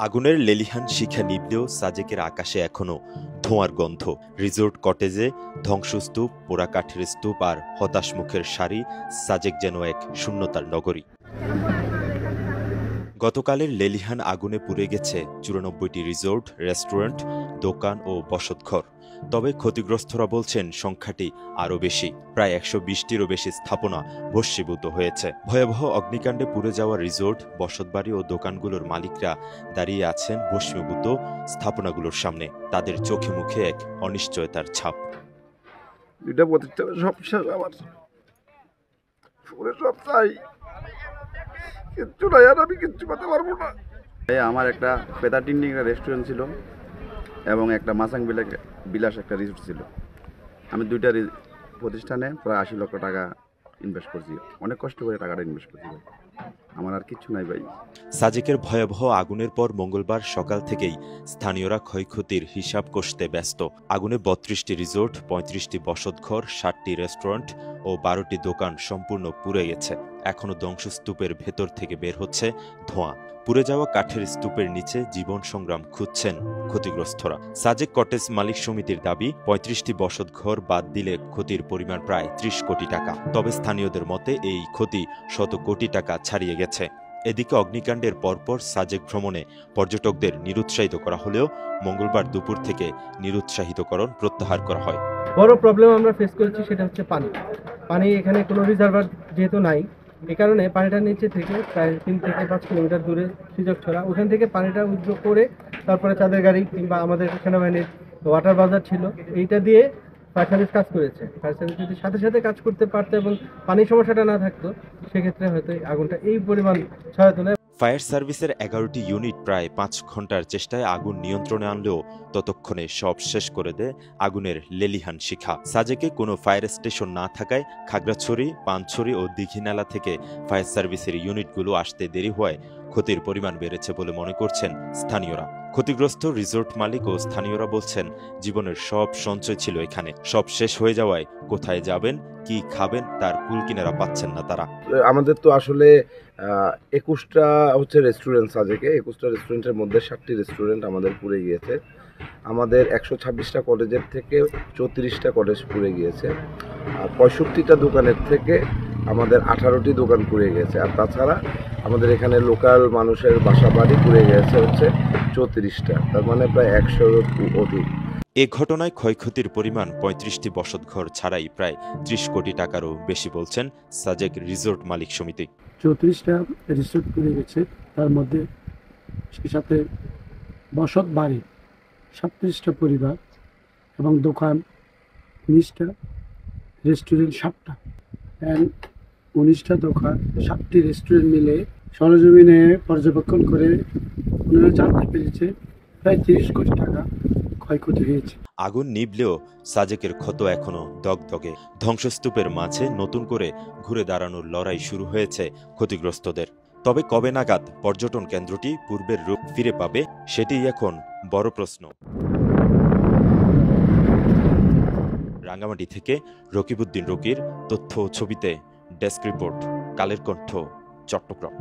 আগুনের লেলিহান শিখা নিভলেও সাজেকের আকাশে এখনো ধোঁয়ার গন্ধ। রিসোর্ট কটেজে ধ্বংসস্তূপ, পোড়া কাঠের স্তূপ আর হতাশ মুখের সারি। সাজেক যেন এক শূন্যতার নগরী। গতকালের লেলিহান আগুনে পুড়ে গেছে ৯৪টি রিসোর্ট, রেস্টুরেন্ট, দোকান ও বসতঘর। তবে ক্ষতিগ্রস্তরা বলছেন সংখ্যাটি আরও বেশি। প্রায় ১২০টিরও বেশি স্থাপনা ভস্মীভূত হয়েছে। ভয়াবহ অগ্নিকাণ্ডে পুড়ে যাওয়া রিসোর্ট, বসতবাড়ি ও দোকানগুলোর মালিকরা দাঁড়িয়ে আছেন ভস্মীভূত স্থাপনাগুলোর সামনে। তাদের চোখে মুখে এক অনিশ্চয়তার ছাপ। আমার একটা পেতাটিন্ডিং রেস্টুরেন্ট ছিল এবং একটা মাসাং বিলাস একটা রিসোর্ট ছিল। আমি দুইটা প্রতিষ্ঠানে প্রায় ৮০ লক্ষ টাকা ইনভেস্ট করছি। অনেক কষ্ট করে টাকাটা ইনভেস্ট করছি ভাই, আমার আর কিচ্ছু নাই ভাই। সাজেকের ভয়াবহ আগুনের পর মঙ্গলবার সকাল থেকেই স্থানীয়রা ক্ষয়ক্ষতির হিসাব কষতে ব্যস্ত। আগুনে ৩২টি রিসোর্ট, ৩৫টি বসতঘর, ৬০টি রেস্টুরেন্ট ও ১২টি দোকান সম্পূর্ণ পুড়ে গেছে। এখনও ধ্বংসস্তূপের ভেতর থেকে বের হচ্ছে ধোঁয়া। পুড়ে যাওয়া কাঠের স্তূপের নিচে জীবন সংগ্রাম খুঁজছেন ক্ষতিগ্রস্তরা। সাজেক কটেজ মালিক সমিতির দাবি, ৩৫টি বসতঘর বাদ দিলে ক্ষতির পরিমাণ প্রায় ৩০ কোটি টাকা। তবে স্থানীয়দের মতে এই ক্ষতি শত কোটি টাকা ছাড়িয়ে গেছে। এদিকে অগ্নিকাণ্ডের পরপর সাজেক ভ্রমণে পর্যটকদের নিরুৎসাহিত করা হলেও মঙ্গলবার দুপুর থেকে নিরুৎসাহিতকরণ প্রত্যাহার করা হয়। বড় প্রবলেম আমরা ফেস করেছি সেটা হচ্ছে পানি এখানে কোনো রিজার্ভার যেহেতু নাই, এই কারণে পানিটা নিচে থেকে প্রায় ৩ থেকে ৫ কিলোমিটার দূরে সুযোগ ছড়া, ওখান থেকে পানিটা উদ্যোগ করে তারপরে চাঁদের গাড়ি কিংবা আমাদের সেনাবাহিনীর ওয়াটার বাজার ছিল, এইটা দিয়ে ফায়ার সার্ভিস কাজ করেছে। ফায়ার সার্ভিস যদি সাথে সাথে কাজ করতে পারতো এবং পানির সমস্যাটা না থাকতো, সেক্ষেত্রে হয়তো আগুনটা এই পরিমাণ ছড়াতো না। ফায়ার সার্ভিসের ১১টি ইউনিট প্রায় ৫ ঘন্টার চেষ্টায় আগুন নিয়ন্ত্রণে আনলেও ততক্ষণে সব শেষ করে দেয় আগুনের লেলিহান শিখা। সাজেকে কোনো ফায়ার স্টেশন না থাকায় খাগড়াছড়ি, পানছড়ি ও দীঘিনালা থেকে ফায়ার সার্ভিসের ইউনিটগুলো আসতে দেরি হওয়ায় ক্ষতির পরিমাণ বেড়েছে বলে মনে করছেন স্থানীয়রা। ক্ষতিগ্রস্ত রিসোর্ট মালিক ও স্থানীয়রা বলছেন, জীবনের সব সঞ্চয় ছিল এখানে, সব শেষ হয়ে যাওয়ায় কোথায় যাবেন, কি খাবেন তার কুল কিনারা পাচ্ছেন না তারা। আমাদের তো আসলে ২১টা হচ্ছে রেস্টুরেন্ট সাজেকে, ২১টা রেস্টুরেন্টের মধ্যে ৭টি রেস্টুরেন্ট আমাদের পুড়ে গিয়েছে। আমাদের ১২৬টা কটেজের থেকে ৩৪টা কটেজ পুড়ে গিয়েছে। আর ৬৫টা দোকানের থেকে আমাদের 18টি দোকান পুড়ে গেছে। আর তাছাড়া আমাদের এখানে লোকাল মানুষের বাসা বাড়ি পুড়ে গেছে হচ্ছে ৩৪টা, তার মানে প্রায় ১০০-র অধিক। এ ঘটনায় ক্ষয়ক্ষতির পরিমাণ ৩৫টি বসতঘর ছাড়াই প্রায় ৩০ কোটি টাকারও বেশি বলছেন সাজেক রিসোর্ট মালিক সমিতি। ৩৪টা রিসোর্ট পুড়ে গেছে, তার মধ্যে সাথে বসত বাড়ি ৩৭টা পরিবার এবং দোকান ১৯টা, রেস্টুরেন্ট ৭টা, ১৯টা দোকান, ৭টি রেস্টুরেন্ট মিলে সরজমিনে পর্যবেক্ষণ করে ওনারা জানতে পেরেছে প্রায় ৩০ কোটি টাকা ক্ষয়ক্ষতি হয়েছে। আগুন নিভলেও সাজেকের ক্ষত এখনো দগদগে। ধ্বংসস্তূপের মাঝে নতুন করে ঘুরে দাঁড়ানোর লড়াই শুরু হয়েছে ক্ষতিগ্রস্তদের। তবে কবে নাগাদ পর্যটন কেন্দ্রটি পূর্বের রূপ ফিরে পাবে, সেটিই এখন বড় প্রশ্ন। রাঙ্গামাটি থেকে রকিবউদ্দিন রকির তথ্য ও ছবিতে ডেস্ক রিপোর্ট, কালের কণ্ঠ, চট্টগ্রাম।